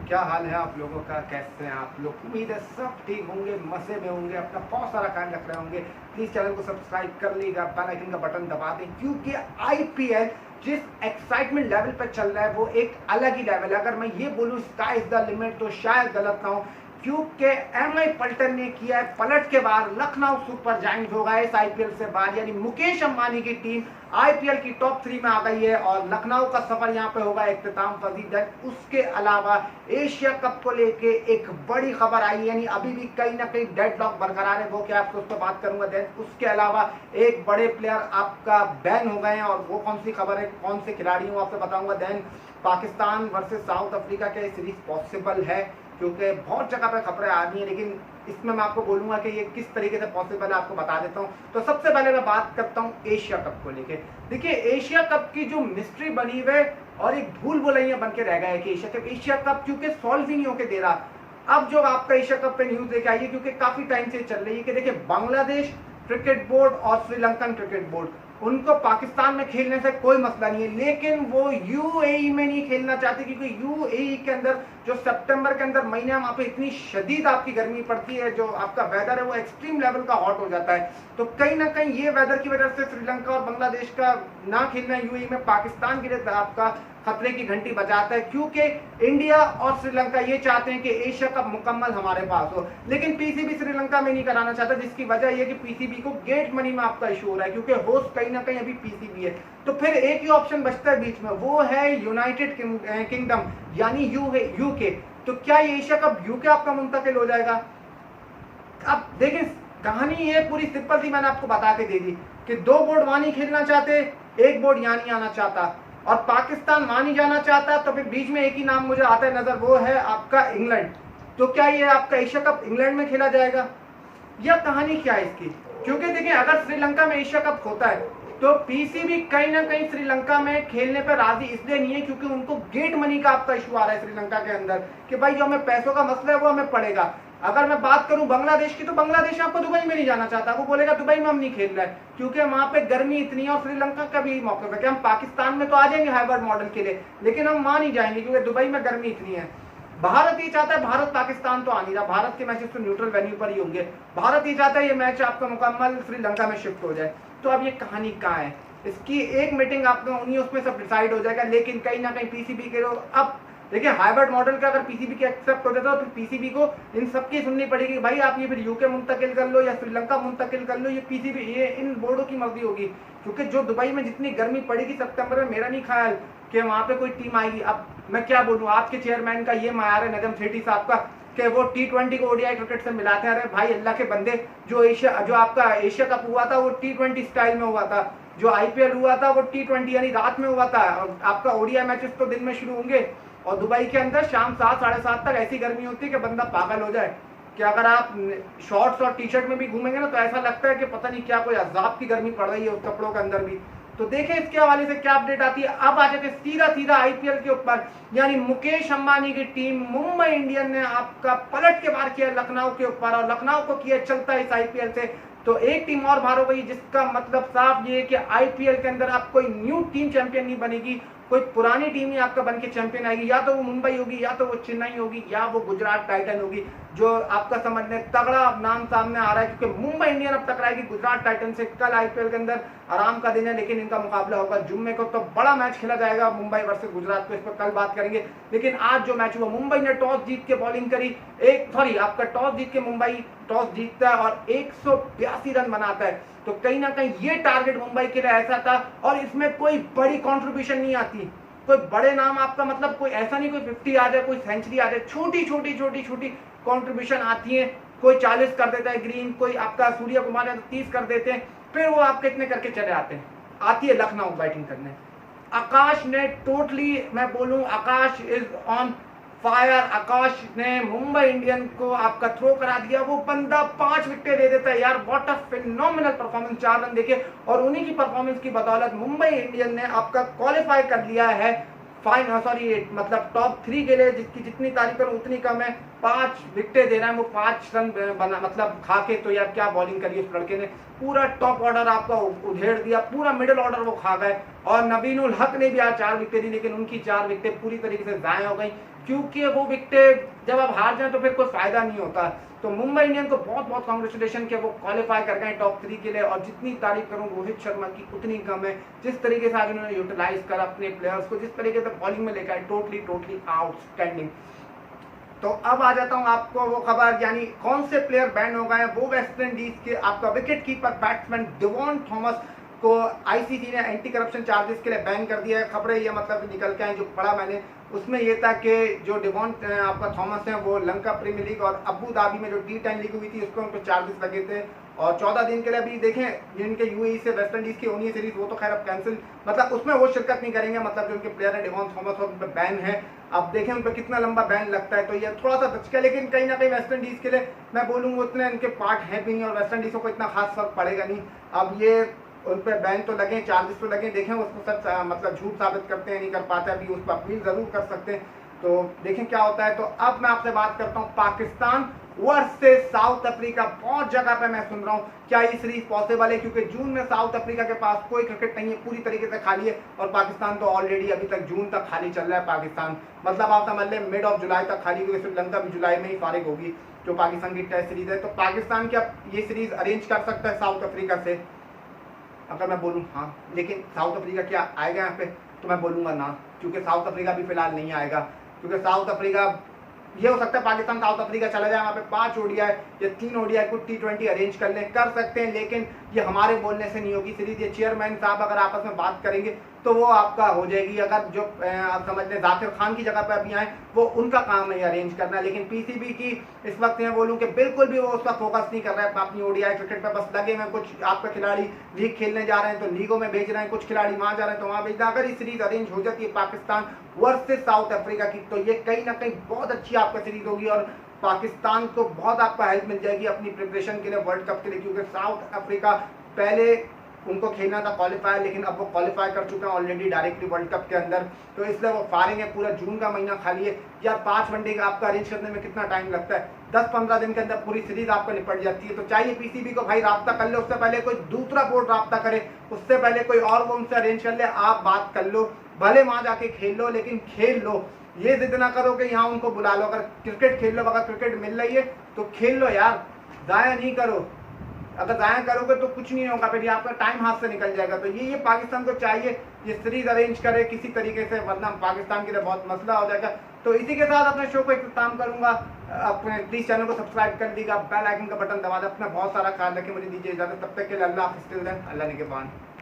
क्या हाल है आप लोगों का? कैसे हैं आप लोग? उम्मीद है सब ठीक होंगे, मजे में होंगे, अपना बहुत सारा ख्याल रख रहे होंगे। प्लीज चैनल को सब्सक्राइब कर लीजिएगा, बेल आइकन का बटन दबा दें, क्योंकि आईपीएल जिस एक्साइटमेंट लेवल पर चल रहा है वो एक अलग ही लेवल है। अगर मैं ये बोलूँ स्काई इज द लिमिट तो शायद गलत ना हो, क्योंकि एमआई पलटन ने किया है पलट के बाहर। लखनऊ सुपर जायंट्स होगा इस आईपीएल से बाहर, यानी मुकेश अंबानी की टीम आईपीएल की टॉप 3 में आ गई है और लखनऊ का सफर यहाँ पे होगा इख्तिताम पजीर है। उसके अलावा एशिया कप को लेके एक बड़ी खबर आई है, यानी अभी भी कहीं ना कहीं डेडलॉक बरकरार है, वो क्या आपको उस पर बात करूंगा। देन उसके अलावा एक बड़े प्लेयर आपका बैन हो गए हैं और वो कौन सी खबर है, कौन से खिलाड़ी हूँ आपसे बताऊंगा। Then Pakistan versus South Africa के सीरीज पॉसिबल है, क्योंकि बहुत जगह पे खबरें आ रही हैं, लेकिन इसमें मैं आपको बोलूंगा कि ये किस तरीके से पॉसिबल है, आपको बता देता हूं। तो सबसे पहले मैं बात करता हूं एशिया कप को लेके। देखिए एशिया कप की जो मिस्ट्री बनी हुई है और एक भूल भुलैया बन के रह गया है कि एशिया कप क्योंकि सॉल्व ही नहीं होके दे रहा। अब जो आपका एशिया कप पे न्यूज लेके आई है, क्योंकि काफी टाइम से चल रही है कि देखिए बांग्लादेश क्रिकेट बोर्ड और श्रीलंकन क्रिकेट बोर्ड, उनको पाकिस्तान में खेलने से कोई मसला नहीं है, लेकिन वो यूएई में नहीं खेलना चाहते, क्योंकि यूएई के अंदर जो सितंबर के अंदर महीने वहां पे इतनी शदीद आपकी गर्मी पड़ती है, जो आपका वेदर है वो एक्सट्रीम लेवल का हॉट हो जाता है। तो कहीं ना कहीं ये वेदर की वजह से श्रीलंका और बांग्लादेश का ना खेलना यूएई में पाकिस्तान के लिए आपका खतरे की घंटी बजाता है, क्योंकि इंडिया और श्रीलंका ये चाहते हैं कि एशिया कप मुकम्मल हमारे पास हो, लेकिन पीसीबी श्रीलंका में नहीं कराना चाहता, जिसकी वजह यह कि पीसीबी को गेट मनी में आपका इशू हो रहा है, क्योंकि होस्ट कहीं ना कहीं अभी पीसीबी है। तो फिर एक ही ऑप्शन बचता है बीच में, वो है यूनाइटेड किंगडम यानी यूके। तो क्या ये एशिया कप यूके आपका मुंतकिल हो जाएगा? अब देखिए कहानी ये पूरी सिंपल सी मैंने आपको बता के दे दी कि दो बोर्ड वहां नहीं खेलना चाहते, एक बोर्ड यहाँ नहीं आना चाहता, और पाकिस्तान वहां नहीं जाना चाहता, तो फिर बीच में एक ही नाम मुझे आता है नजर, वो है आपका इंग्लैंड। तो क्या ये आपका एशिया कप इंग्लैंड में खेला जाएगा, यह कहानी क्या है इसकी? क्योंकि देखिए अगर श्रीलंका में एशिया कप होता है तो पीसीबी कहीं ना कहीं श्रीलंका में खेलने पर राजी इसलिए नहीं है क्योंकि उनको गेट मनी का आपका इशू आ रहा है श्रीलंका के अंदर, कि भाई जो हमें पैसों का मसला है वो हमें पड़ेगा। अगर मैं बात करूं बांग्लादेश की, तो बांग्लादेश आपको दुबई में नहीं जाना चाहता, वो बोलेगा दुबई में हम नहीं खेल रहे, क्योंकि वहां पे गर्मी इतनी है। और श्रीलंका का भी मौका है कि हम पाकिस्तान में तो आ जाएंगे हाइब्रिड मॉडल के लिए, लेकिन हम वहां नहीं जाएंगे क्योंकि दुबई में गर्मी इतनी है। भारत ये चाहता है, भारत पाकिस्तान तो आ नहीं रहा, भारत के मैचेस तो न्यूट्रल वेन्यू पर ही होंगे, भारत ये चाहता है ये मैच आपका मुकम्मल श्रीलंका में शिफ्ट हो जाए। तो अब ये कहानी कहाँ है? इसकी एक मीटिंग आपका उन्हीं उसमें सब डिसाइड हो जाएगा, लेकिन कहीं ना कहीं पीसीबी के लोग अब देखिए हाइब्रिड मॉडल का अगर पीसीबी के एक्सेप्ट हो जाता है तो पीसीबी को इन सबकी सुननी पड़ेगी, भाई आप ये फिर यूके मुंतकिल कर लो या श्रीलंका मुंतकिल कर लो, ये पीसीबी ये इन बोर्डों की मर्जी होगी। क्योंकि जो दुबई में जितनी गर्मी पड़ेगी सितंबर में, मेरा नहीं ख्याल कि वहां पे कोई टीम आएगी। अब मैं क्या बोलूं, आपके चेयरमैन का ये मायार है नजम सेठी साहब का कि वो T20 को ओडीआई क्रिकेट से मिलाते हैं। अरे भाई अल्लाह के बंदे, जो आपका एशिया कप हुआ था वो T20 स्टाइल में हुआ था, जो आईपीएल हुआ था वो T20 यानी रात में हुआ था, और आपका ओडीआई मैचेस तो दिन में शुरू होंगे, और दुबई के अंदर शाम 7 साढ़े 7 तक ऐसी गर्मी होती है कि बंदा पागल हो जाए, कि अगर आप शॉर्ट्स और टी शर्ट में भी घूमेंगे ना तो ऐसा लगता है कि पता नहीं क्या कोई अजाब की गर्मी पड़ रही है उस कपड़ों के अंदर भी। तो देखें इसके हवाले से क्या अपडेट आती है। अब आ जाते सीधा आईपीएल के ऊपर, यानी मुकेश अंबानी की टीम मुंबई इंडियन ने आपका पलट के बाहर किया लखनऊ के ऊपर, और लखनऊ को किया चलता इस आईपीएल से। तो एक टीम और बाहर हो गई, जिसका मतलब साफ ये है कि आईपीएल के अंदर आप कोई न्यू टीम चैंपियन नहीं बनेगी, कोई पुरानी टीम ही आपका बन के चैंपियन आएगी, या तो वो मुंबई होगी, या तो वो चेन्नई होगी, या वो गुजरात टाइटन होगी, जो आपका समझने तगड़ा नाम सामने आ रहा है, क्योंकि मुंबई इंडियन अब टकराएगी गुजरात टाइटन से। कल आईपीएल के अंदर आराम का दिन है, लेकिन इनका मुकाबला होगा जुम्मे को, तो बड़ा मैच खेला जाएगा मुंबई वर्सेस गुजरात को, इस पर कल बात करेंगे। लेकिन आज जो मैच हुआ, मुंबई ने टॉस जीत के बॉलिंग करी, आपका टॉस जीत के मुंबई टॉस जीतता है और 182 रन बनाता है। तो कहीं ना कहीं ये टारगेट मुंबई के लिए ऐसा था, और इसमें कोई बड़ी कंट्रीब्यूशन नहीं आती, कोई बड़े नाम आपका मतलब कोई ऐसा नहीं कोई 50 आ जाए, कोई सेंचुरी आ जाए, छोटी कंट्रीब्यूशन आती है। कोई 40 कर देता है ग्रीन, कोई आपका सूर्य कुमार है तो 30 कर देते हैं, फिर वो आपके इतने करके चले आते हैं। आती है लखनऊ बैटिंग करने, आकाश ने टोटली, मैं बोलूं आकाश इज ऑन फायर, आकाश ने मुंबई इंडियन को आपका थ्रो करा दिया। वो बंदा 5 विकेट दे देता है यार, what a phenomenal performance, 4 run देके, और उन्हीं की परफॉर्मेंस की बदौलत मुंबई इंडियन ने आपका क्वालिफाई कर लिया है मतलब टॉप 3 के लिए, जिसकी जितनी तारीफ करूं उतनी कम है। 5 विकेट दे रहा है वो, 5 रन बना मतलब खा के, तो यार क्या बॉलिंग करी उस लड़के ने, पूरा टॉप ऑर्डर आपका उधेड़ दिया, पूरा मिडिल ऑर्डर वो खा गए। और नबीनुल हक ने भी आज 4 विकेट दी, लेकिन उनकी 4 विकेट पूरी तरीके से जाया हो गई, क्योंकि वो विकेट जब आप हार जाए तो फिर कोई फायदा नहीं होता। तो मुंबई इंडियन को बहुत बहुत कॉन्ग्रेचुलेशन कि वो क्वालिफाई कर गए टॉप 3 के लिए। और जितनी तारीफ करूं रोहित शर्मा की उतनी कम है। जिस तरीके से आज उन्होंने यूटिलाइज करा अपने प्लेयर्स को, जिस तरीके से बॉलिंग में लेकर टोटली आउटस्टैंडिंग। तो अब आ जाता हूं आपको वो खबर, यानी कौन से प्लेयर बैन हो गए हैं। वो वेस्ट इंडीज के आपका wicket keeper batsman Devon Thomas को आईसीसी ने एंटी करप्शन चार्जेस के लिए बैन कर दिया है। खबरें ये मतलब निकल के आई जो पढ़ा मैंने, उसमें ये था कि जो डेवॉन आपका थॉमस है वो लंका प्रीमियर लीग और अबू धाबी में जो T10 लीग हुई थी उसको उन पर चार्जेस लगे थे। और 14 दिन के लिए अभी देखें जिनके यूएई से वेस्ट इंडीज की होनी है सीरीज, वो तो खैर अब कैंसिल, मतलब उसमें वो शिरकत नहीं करेंगे। मतलब जो उनके प्लेयर है डेवॉन थॉमस और उन पर बैन है। अब देखें उन पर कितना लंबा बैन लगता है। तो ये थोड़ा सा दचका, लेकिन कहीं ना कहीं वेस्ट इंडीज के लिए मैं बोलूँगा उतने उनके पार्ट है भी नहीं और वेस्ट इंडीज को इतना खास फर्क पड़ेगा नहीं। अब ये उन पर बैन तो लगे, चार्जेस तो लगे, देखें उसको सच मतलब झूठ साबित करते हैं नहीं कर पाते, अभी उस पर अपील जरूर कर सकते हैं। तो देखें क्या होता है। तो अब मैं आपसे बात करता हूँ पाकिस्तान वर्सेस साउथ अफ्रीका। बहुत जगह पे मैं सुन रहा हूँ क्या ये सीरीज पॉसिबल है, क्योंकि जून में साउथ अफ्रीका के पास कोई क्रिकेट नहीं है, पूरी तरीके से खाली है। और पाकिस्तान तो ऑलरेडी अभी तक जून तक खाली चल रहा है। पाकिस्तान मतलब आप समझ लें मिड ऑफ जुलाई तक खाली, क्योंकि श्रीलंका भी जुलाई में ही फारिग होगी जो पाकिस्तान की टेस्ट सीरीज है। तो पाकिस्तान क्या ये सीरीज अरेंज कर सकता है साउथ अफ्रीका से? अगर मैं बोलूँ हाँ, लेकिन साउथ अफ्रीका क्या आएगा यहाँ पे, तो मैं बोलूँगा ना, क्योंकि साउथ अफ्रीका भी फिलहाल नहीं आएगा। क्योंकि साउथ अफ्रीका ये हो सकता है पाकिस्तान साउथ अफ्रीका चला जाए, वहाँ पे 5 ओडीआई या 3 ओडीआई को T20 अरेंज कर लें, कर सकते हैं, लेकिन ये हमारे बोलने से नहीं होगी सीरीज। ये चेयरमैन साहब अगर आपस में बात करेंगे तो वो आपका हो जाएगी। अगर जो आप समझ लें जाकिर खान की जगह पे अभी आए, वो उनका काम है अरेंज करना। लेकिन पीसीबी की इस वक्त मैं बोलूँ कि बिल्कुल भी वो उस पर फोकस नहीं कर रहा है अपनी ओडीआई क्रिकेट पर, बस लगे हैं कुछ आपका खिलाड़ी लीग खेलने जा रहे हैं तो लीगों में भेज रहे हैं, कुछ खिलाड़ी वहाँ जा रहे हैं तो वहाँ भेज रहे हैं। अगर ये सीरीज अरेंज हो जाती है पाकिस्तान वर्सेस साउथ अफ्रीका की, तो ये कहीं ना कहीं बहुत अच्छी आपका सीरीज होगी और पाकिस्तान को बहुत आपका हेल्प मिल जाएगी अपनी प्रिपरेशन के लिए वर्ल्ड कप के लिए। क्योंकि साउथ अफ्रीका पहले उनको खेलना था क्वालिफायर, लेकिन अब वो क्वालिफाई कर चुके हैं ऑलरेडी डायरेक्टली वर्ल्ड कप के अंदर। तो इसलिए वो फारिग है, पूरा जून का महीना खाली है। या 5 वनडे का आपका अरेंज करने में कितना टाइम लगता है, 10-15 दिन के अंदर पूरी सीरीज आपको निपट जाती है। तो चाहिए पीसीबी को भाई राब्ता कर ले, उससे पहले कोई दूसरा बोर्ड राब्ता करे, उससे पहले कोई और वो उनसे अरेंज कर ले, आप बात कर लो, भले वहां जाके खेल लो, लेकिन खेल लो। ये जिद ना करो कि यहाँ उनको बुला लो। अगर क्रिकेट खेल लो, अगर क्रिकेट मिल रही है तो खेल लो यार, जाया नहीं करो। अगर जाया करोगे तो कुछ नहीं होगा, फिर आपका टाइम हाथ से निकल जाएगा। तो ये पाकिस्तान को चाहिए ये सीरीज अरेंज करे किसी तरीके से, वरना पाकिस्तान के लिए बहुत मसला हो जाएगा। तो इसी के साथ अपने शो को इख्तिताम करूंगा। अपने प्लीज चैनल को सब्सक्राइब कर लीजिएगा, बेल आइकन का बटन दबा दें। अपना बहुत सारा ख्याल रखें, मुझे दीजिए इजाजत, तब तक के लिए अल्लाह हाफिज़, अल्लाह निगहबान।